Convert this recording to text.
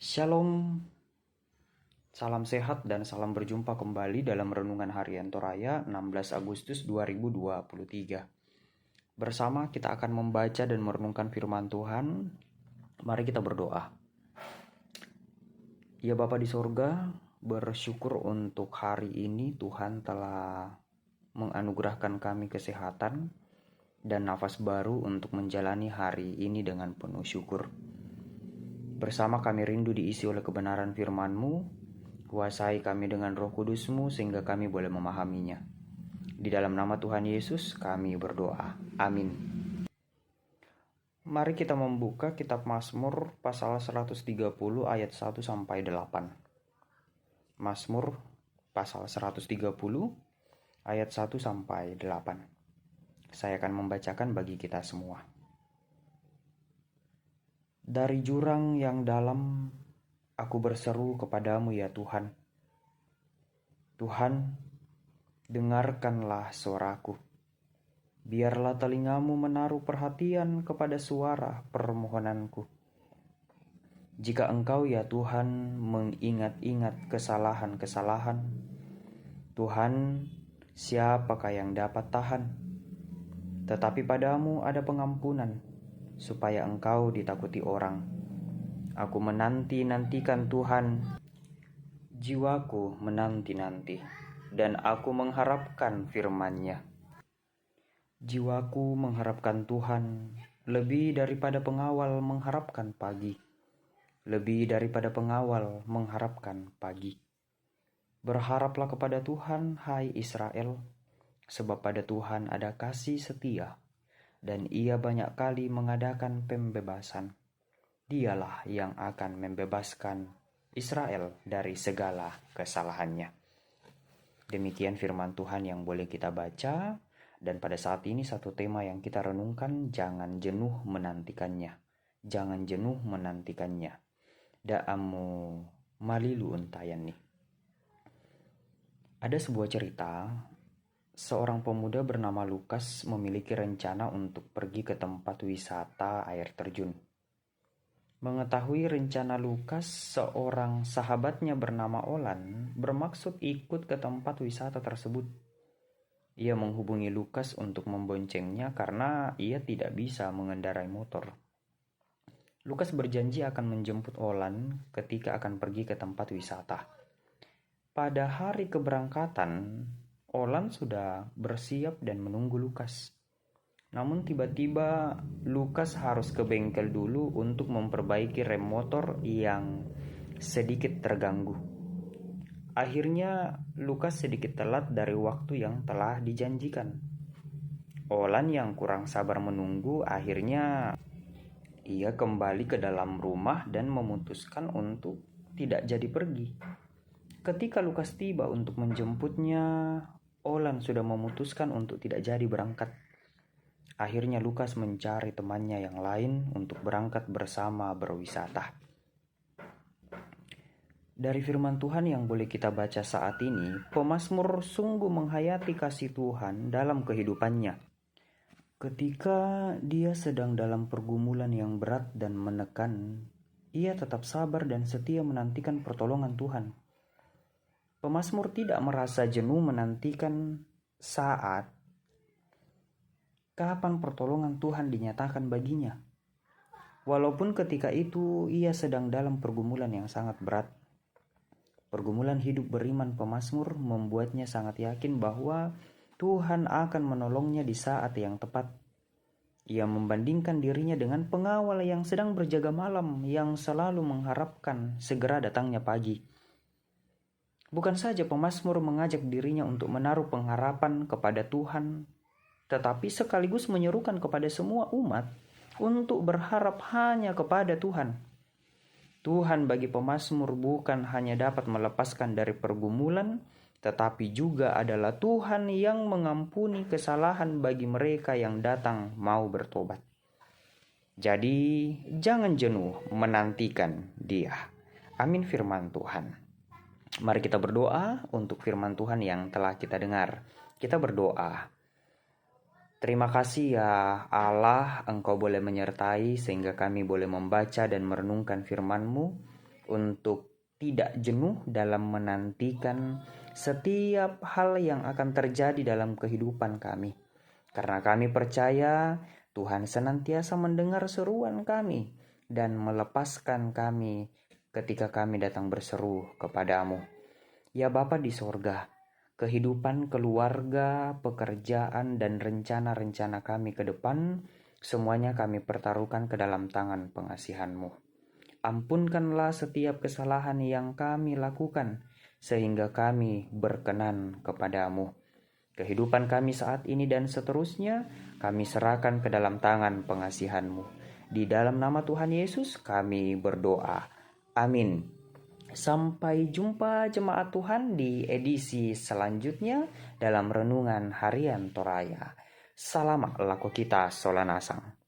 Shalom, salam sehat dan salam berjumpa kembali dalam Renungan Harian Toraya 16 Agustus 2023. Bersama kita akan membaca dan merenungkan firman Tuhan. Mari kita berdoa. Ya Bapa di sorga, bersyukur untuk hari ini Tuhan telah menganugerahkan kami kesehatan dan nafas baru untuk menjalani hari ini dengan penuh syukur. Bersama kami rindu diisi oleh kebenaran firman-Mu. Kuasai kami dengan Roh Kudus-Mu sehingga kami boleh memahaminya. Di dalam nama Tuhan Yesus kami berdoa. Amin. Mari kita membuka kitab Mazmur pasal 130 ayat 1 sampai 8. Mazmur pasal 130 ayat 1 sampai 8. Saya akan membacakan bagi kita semua. Dari jurang yang dalam aku berseru kepadamu ya Tuhan. Tuhan, dengarkanlah suaraku. Biarlah telingamu menaruh perhatian kepada suara permohonanku. Jika Engkau ya Tuhan mengingat-ingat kesalahan-kesalahan, Tuhan, siapakah yang dapat tahan? Tetapi padamu ada pengampunan, supaya Engkau ditakuti orang. Aku menanti-nantikan Tuhan, jiwaku menanti-nanti, dan aku mengharapkan firman-Nya. Jiwaku mengharapkan Tuhan, lebih daripada pengawal mengharapkan pagi. Lebih daripada pengawal mengharapkan pagi. Berharaplah kepada Tuhan, hai Israel, sebab pada Tuhan ada kasih setia, dan Ia banyak kali mengadakan pembebasan. Dialah yang akan membebaskan Israel dari segala kesalahannya. Demikian firman Tuhan yang boleh kita baca, dan pada saat ini satu tema yang kita renungkan, jangan jenuh menantikannya. Jangan jenuh menantikannya. Da'amu malilu untayani. Ada sebuah cerita, seorang pemuda bernama Lukas memiliki rencana untuk pergi ke tempat wisata air terjun. Mengetahui rencana Lukas, seorang sahabatnya bernama Olan bermaksud ikut ke tempat wisata tersebut. Ia menghubungi Lukas untuk memboncengnya karena ia tidak bisa mengendarai motor. Lukas berjanji akan menjemput Olan ketika akan pergi ke tempat wisata. Pada hari keberangkatan, Olan sudah bersiap dan menunggu Lukas. Namun tiba-tiba Lukas harus ke bengkel dulu untuk memperbaiki rem motor yang sedikit terganggu. Akhirnya Lukas sedikit telat dari waktu yang telah dijanjikan. Olan yang kurang sabar menunggu, akhirnya ia kembali ke dalam rumah dan memutuskan untuk tidak jadi pergi. Ketika Lukas tiba untuk menjemputnya, Olan sudah memutuskan untuk tidak jadi berangkat. Akhirnya Lukas mencari temannya yang lain untuk berangkat bersama berwisata. Dari firman Tuhan yang boleh kita baca saat ini, pemazmur sungguh menghayati kasih Tuhan dalam kehidupannya. Ketika dia sedang dalam pergumulan yang berat dan menekan, ia tetap sabar dan setia menantikan pertolongan Tuhan. Pemazmur tidak merasa jenuh menantikan saat kapan pertolongan Tuhan dinyatakan baginya. Walaupun ketika itu ia sedang dalam pergumulan yang sangat berat. Pergumulan hidup beriman pemazmur membuatnya sangat yakin bahwa Tuhan akan menolongnya di saat yang tepat. Ia membandingkan dirinya dengan pengawal yang sedang berjaga malam yang selalu mengharapkan segera datangnya pagi. Bukan saja pemazmur mengajak dirinya untuk menaruh pengharapan kepada Tuhan, tetapi sekaligus menyerukan kepada semua umat untuk berharap hanya kepada Tuhan. Tuhan bagi pemazmur bukan hanya dapat melepaskan dari pergumulan, tetapi juga adalah Tuhan yang mengampuni kesalahan bagi mereka yang datang mau bertobat. Jadi, jangan jenuh menantikan Dia. Amin firman Tuhan. Mari kita berdoa untuk firman Tuhan yang telah kita dengar. Kita berdoa. Terima kasih ya Allah, Engkau boleh menyertai sehingga kami boleh membaca dan merenungkan firman-Mu. untuk tidak jenuh dalam menantikan setiap hal yang akan terjadi dalam kehidupan kami. Karena kami percaya Tuhan senantiasa mendengar seruan kami dan melepaskan kami ketika kami datang berseru kepadamu. Ya Bapa di sorga, kehidupan keluarga, pekerjaan, dan rencana-rencana kami ke depan, semuanya kami pertaruhkan ke dalam tangan pengasihan-Mu. Ampunkanlah setiap kesalahan yang kami lakukan, sehingga kami berkenan kepadamu. Kehidupan kami saat ini dan seterusnya, kami serahkan ke dalam tangan pengasihan-Mu. Di dalam nama Tuhan Yesus kami berdoa. Amin. Sampai jumpa jemaat Tuhan di edisi selanjutnya dalam renungan harian Toraya. Salam laku kita solanasang.